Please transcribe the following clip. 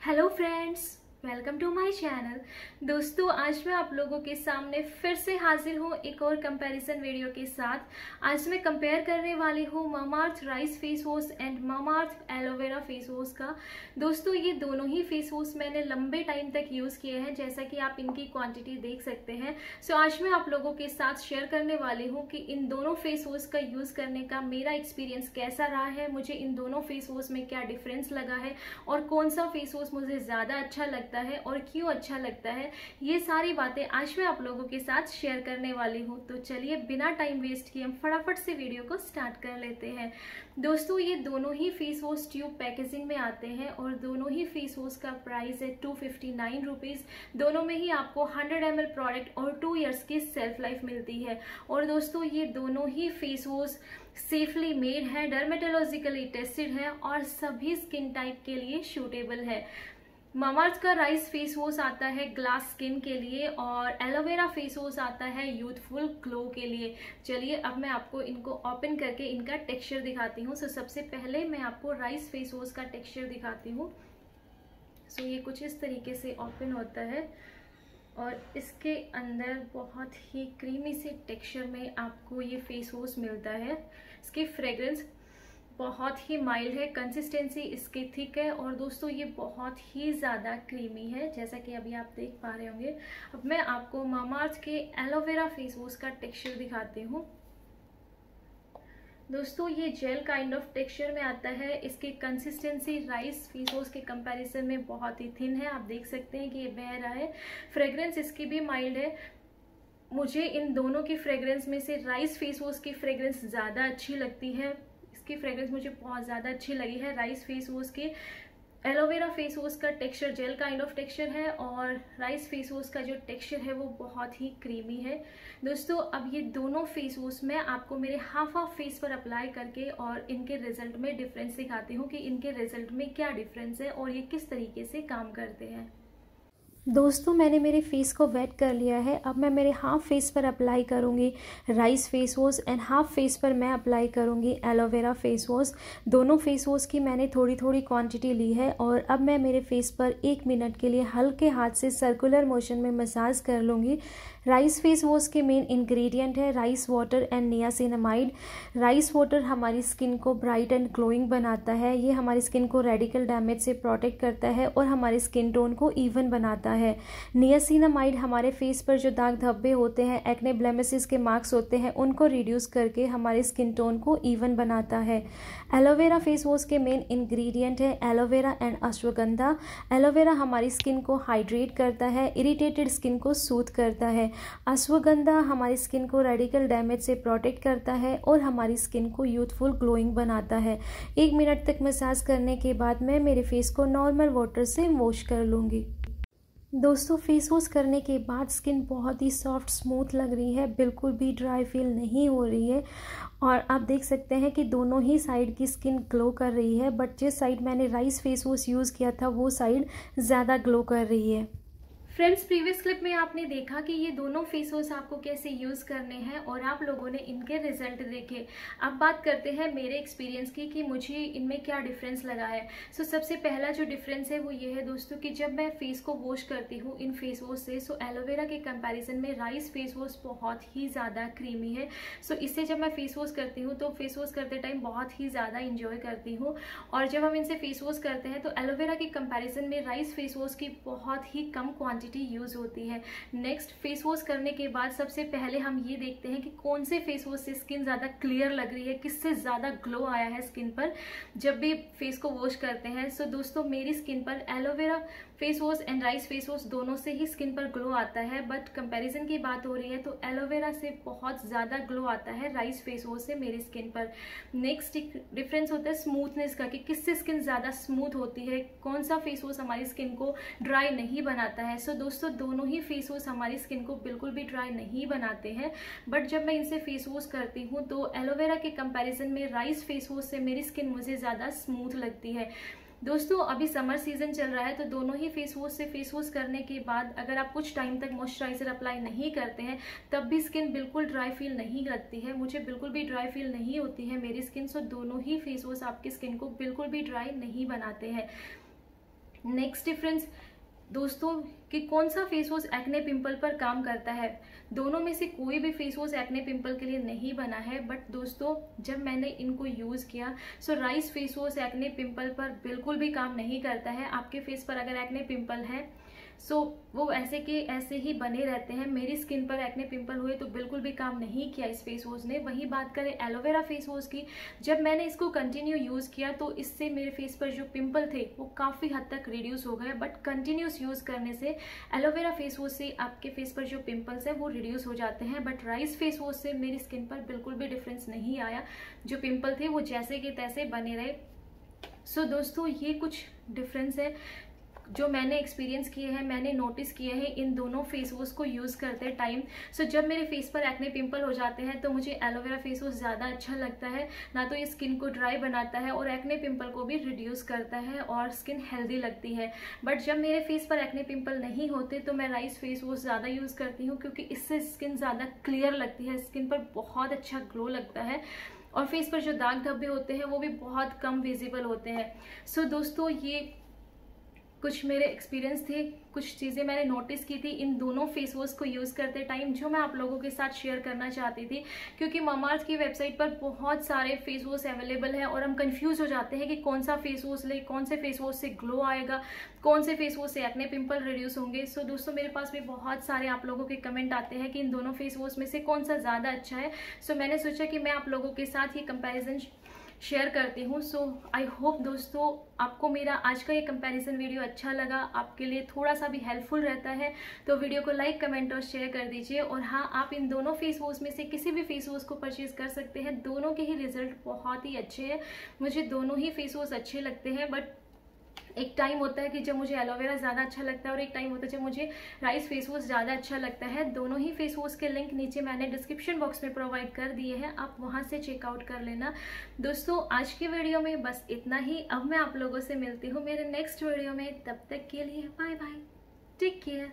Hello friends, welcome to my channel. दोस्तों, आज मैं आप लोगों के सामने फिर से हाजिर हूँ एक और कंपैरिजन वीडियो के साथ। आज मैं कंपेयर करने वाली हूँ Mamaearth rice face wash and Mamaearth aloe vera face wash का। दोस्तों, ये दोनों ही फेस वॉश मैंने लंबे टाइम तक यूज़ किए हैं, जैसा कि आप इनकी क्वांटिटी देख सकते हैं। सो आज मैं आप लोगों के साथ शेयर करने वाली हूँ कि इन दोनों फेस वॉश का यूज़ करने का मेरा एक्सपीरियंस कैसा रहा है, मुझे इन दोनों फेस वॉश में क्या डिफरेंस लगा है और कौन सा फेस वॉश मुझे ज़्यादा अच्छा लगता है और क्यों अच्छा लगता है। ये सारी बातें आज मैं आप लोगों के साथ शेयर करने वाली हूँ। तो चलिए बिना टाइम वेस्ट किए हम फटाफट से वीडियो को स्टार्ट कर लेते हैं। दोस्तों, ये दोनों ही फेस वॉश ट्यूब पैकेजिंग में आते हैं और दोनों ही फेस वॉश का प्राइस है 259 रुपीज़। दोनों में ही आपको 100 ml प्रोडक्ट और 2 इयर्स की सेल्फ लाइफ मिलती है। और दोस्तों, ये दोनों ही फेस वॉश सेफली मेड है, डर्मेटोलॉजिकली टेस्टेड है और सभी स्किन टाइप के लिए सूटेबल है। मामाअर्थ का राइस फेस वॉश आता है ग्लास स्किन के लिए और एलोवेरा फेस वॉश आता है यूथफुल ग्लो के लिए। चलिए अब मैं आपको इनको ओपन करके इनका टेक्सचर दिखाती हूँ। सो सबसे पहले मैं आपको राइस फेस वॉश का टेक्सचर दिखाती हूँ। सो ये कुछ इस तरीके से ओपन होता है और इसके अंदर बहुत ही क्रीमी से टेक्सचर में आपको ये फेस वॉश मिलता है। इसकी फ्रेग्रेंस बहुत ही माइल्ड है, कंसिस्टेंसी इसकी थिक है और दोस्तों ये बहुत ही ज़्यादा क्रीमी है, जैसा कि अभी आप देख पा रहे होंगे। अब मैं आपको मामाअर्थ के एलोवेरा फेस वॉश का टेक्सचर दिखाती हूँ। दोस्तों, ये जेल काइंड ऑफ टेक्सचर में आता है। इसकी कंसिस्टेंसी राइस फेस वॉश के कंपैरिजन में बहुत ही थिन है। आप देख सकते हैं कि ये बह रहा है। फ्रेग्रेंस इसकी भी माइल्ड है। मुझे इन दोनों की फ्रेग्रेंस में से राइस फेस वॉश की फ्रेग्रेंस ज़्यादा अच्छी लगती है। इसकी फ्रेग्रेंस मुझे बहुत ज़्यादा अच्छी लगी है। राइस फेस वॉश की एलोवेरा फेस वॉश का texture gel kind of texture है और राइस फेस वॉश का जो टेक्सचर है वो बहुत ही क्रीमी है। दोस्तों, अब ये दोनों फेस वॉश मैं आपको मेरे हाफ फेस पर अप्लाई करके और इनके रिजल्ट में डिफरेंस दिखाती हूँ कि इनके रिजल्ट में क्या डिफरेंस है और ये किस तरीके से काम करते हैं। दोस्तों, मैंने मेरे फेस को वेट कर लिया है। अब मैं मेरे हाफ फेस पर अप्लाई करूँगी rice face wash and half face पर मैं अप्लाई करूँगी एलोवेरा फेस वॉश। दोनों फेस वॉश की मैंने थोड़ी थोड़ी क्वांटिटी ली है और अब मैं मेरे फेस पर 1 मिनट के लिए हल्के हाथ से सर्कुलर मोशन में मसाज कर लूँगी। राइस फेस वॉश के मेन इंग्रेडिएंट है rice water and niacinamide. Rice water हमारी स्किन को ब्राइट एंड ग्लोइंग बनाता है। ये हमारी स्किन को रेडिकल डैमेज से प्रोटेक्ट करता है और हमारे स्किन टोन को इवन बनाता है। नियासिनामाइड हमारे फेस पर जो दाग धब्बे होते हैं, एक्ने ब्लेमिसेस के मार्क्स होते हैं, उनको रिड्यूस करके हमारे स्किन टोन को इवन बनाता है। एलोवेरा फेस वॉश के मेन इंग्रेडिएंट है एलोवेरा एंड अश्वगंधा। एलोवेरा हमारी स्किन को हाइड्रेट करता है, इरिटेटेड स्किन को सूथ करता है। अश्वगंधा हमारी स्किन को रेडिकल डैमेज से प्रोटेक्ट करता है और हमारी स्किन को यूथफुल ग्लोइंग बनाता है। 1 मिनट तक मसाज करने के बाद मैं मेरे फेस को नॉर्मल वाटर से वॉश कर लूँगी। दोस्तों, फेस वॉश करने के बाद स्किन बहुत ही सॉफ्ट स्मूथ लग रही है, बिल्कुल भी ड्राई फील नहीं हो रही है और आप देख सकते हैं कि दोनों ही साइड की स्किन ग्लो कर रही है। बट जिस साइड मैंने राइस फेस वॉश यूज़ किया था वो साइड ज़्यादा ग्लो कर रही है। फ्रेंड्स, प्रीवियस क्लिप में आपने देखा कि ये दोनों फेस वॉश आपको कैसे यूज़ करने हैं और आप लोगों ने इनके रिजल्ट देखे। अब बात करते हैं मेरे एक्सपीरियंस की कि मुझे इनमें क्या डिफरेंस लगा है। सो सबसे पहला जो डिफरेंस है वो ये है दोस्तों कि जब मैं फेस को वॉश करती हूँ इन फेस वॉश से, सो एलोवेरा के कंपैरिजन में राइस फेस वॉश बहुत ही ज़्यादा क्रीमी है। सो इससे जब मैं फेस वॉश करती हूँ तो फेस वॉश करते टाइम बहुत ही ज़्यादा इंजॉय करती हूँ। और जब हम इनसे फेस वॉश करते हैं तो एलोवेरा के कंपैरिजन में राइस फेस वॉश की बहुत ही कम यूज होती है। नेक्स्ट, फेस वॉश करने के बाद सबसे पहले हम ये देखते हैं कि कौन से फेस वॉश से स्किन ज़्यादा क्लियर लग रही है, किससे ज़्यादा ग्लो आया है स्किन पर जब भी फेस को वॉश करते हैं। सो दोस्तों, मेरी स्किन पर aloe vera face wash and rice face wash दोनों से ही स्किन पर ग्लो आता है। बट कंपैरिजन की बात हो रही है तो एलोवेरा से बहुत ज़्यादा ग्लो आता है राइस फेस वॉश से मेरी स्किन पर। नेक्स्ट डिफरेंस होता है स्मूथनेस का, कि किससे स्किन ज़्यादा स्मूथ होती है, कौन सा फेस वॉश हमारी स्किन को ड्राई नहीं बनाता है। सो दोस्तों, दोनों ही फेस वॉश हमारी स्किन को बिल्कुल भी ड्राई नहीं बनाते हैं। बट जब मैं इनसे फेस वॉश करती हूँ तो एलोवेरा के कंपैरिजन में राइस फेस वॉश से मेरी स्किन मुझे ज़्यादा स्मूथ लगती है। दोस्तों, अभी समर सीजन चल रहा है तो दोनों ही फेस वॉश से फेस वॉश करने के बाद अगर आप कुछ टाइम तक मॉइस्चराइजर अप्लाई नहीं करते हैं तब भी स्किन बिल्कुल ड्राई फील नहीं करती है। मुझे बिल्कुल भी ड्राई फील नहीं होती है मेरी स्किन। सो दोनों ही फेस वॉश आपकी स्किन को बिल्कुल भी ड्राई नहीं बनाते हैं। नेक्स्ट डिफरेंस दोस्तों कि कौन सा फेस वॉश एक्ने पिंपल पर काम करता है। दोनों में से कोई भी फेस वॉश एक्ने पिंपल के लिए नहीं बना है, बट दोस्तों जब मैंने इनको यूज़ किया so rice face wash acne pimple पर बिल्कुल भी काम नहीं करता है। आपके फेस पर अगर एक्ने पिंपल है सो वो ऐसे के ऐसे ही बने रहते हैं। मेरी स्किन पर एक्ने पिंपल हुए तो बिल्कुल भी काम नहीं किया इस फेस वॉश ने। वही बात करें एलोवेरा फेस वॉश की, जब मैंने इसको कंटिन्यू यूज़ किया तो इससे मेरे फेस पर जो पिंपल थे वो काफ़ी हद तक रिड्यूस हो गए। बट कंटिन्यूस यूज़ करने से एलोवेरा फेस वॉश से आपके फेस पर जो पिंपल्स है वो रिड्यूस हो जाते हैं, बट राइस फेस वॉश से मेरी स्किन पर बिल्कुल भी डिफरेंस नहीं आया। जो पिंपल थे वो जैसे के तैसे बने रहे। सो दोस्तों ये कुछ डिफरेंस है जो मैंने एक्सपीरियंस किए हैं, मैंने नोटिस किए हैं इन दोनों फेस वॉश को यूज़ करते टाइम। सो जब मेरे फेस पर एक्ने पिंपल हो जाते हैं तो मुझे एलोवेरा फेस वॉश ज़्यादा अच्छा लगता है। ना तो ये स्किन को ड्राई बनाता है और एक्ने पिंपल को भी रिड्यूस करता है और स्किन हेल्दी लगती है। बट जब मेरे फेस पर एक्ने पिंपल नहीं होते तो मैं राइस फेस वॉश ज़्यादा यूज़ करती हूँ, क्योंकि इससे स्किन ज़्यादा क्लियर लगती है, स्किन पर बहुत अच्छा ग्लो लगता है और फेस पर जो दाग धब्बे होते हैं वो भी बहुत कम विजिबल होते हैं। सो दोस्तों ये कुछ मेरे एक्सपीरियंस थे, कुछ चीज़ें मैंने नोटिस की थी इन दोनों फेस वॉश को यूज़ करते टाइम, जो मैं आप लोगों के साथ शेयर करना चाहती थी। क्योंकि मामाअर्थ की वेबसाइट पर बहुत सारे फेस वॉश अवेलेबल है और हम कंफ्यूज हो जाते हैं कि कौन सा फेस वॉश ले, कौन से फेस वॉश से ग्लो आएगा, कौन से फेस वॉश से एक्ने पिंपल रिड्यूस होंगे। सो दोस्तों मेरे पास भी बहुत सारे आप लोगों के कमेंट आते हैं कि इन दोनों फेस वॉश में से कौन सा ज़्यादा अच्छा है। सो मैंने सोचा कि मैं आप लोगों के साथ ये कंपेरिजन शेयर करती हूँ। सो आई होप दोस्तों आपको मेरा आज का ये कंपैरिजन वीडियो अच्छा लगा, आपके लिए थोड़ा सा भी हेल्पफुल रहता है तो वीडियो को लाइक कमेंट और शेयर कर दीजिए। और हाँ, आप इन दोनों फेस वॉश में से किसी भी फेस वॉश को परचेज कर सकते हैं। दोनों के ही रिजल्ट बहुत ही अच्छे हैं, मुझे दोनों ही फेस वॉश अच्छे लगते हैं। बट एक टाइम होता है कि जब मुझे एलोवेरा ज़्यादा अच्छा लगता है और एक टाइम होता है जब मुझे राइस फेस वॉश ज़्यादा अच्छा लगता है। दोनों ही फेस वॉश के लिंक नीचे मैंने डिस्क्रिप्शन बॉक्स में प्रोवाइड कर दिए हैं, आप वहां से चेकआउट कर लेना। दोस्तों आज की वीडियो में बस इतना ही। अब मैं आप लोगों से मिलती हूँ मेरे नेक्स्ट वीडियो में, तब तक के लिए बाय बाय, टेक केयर।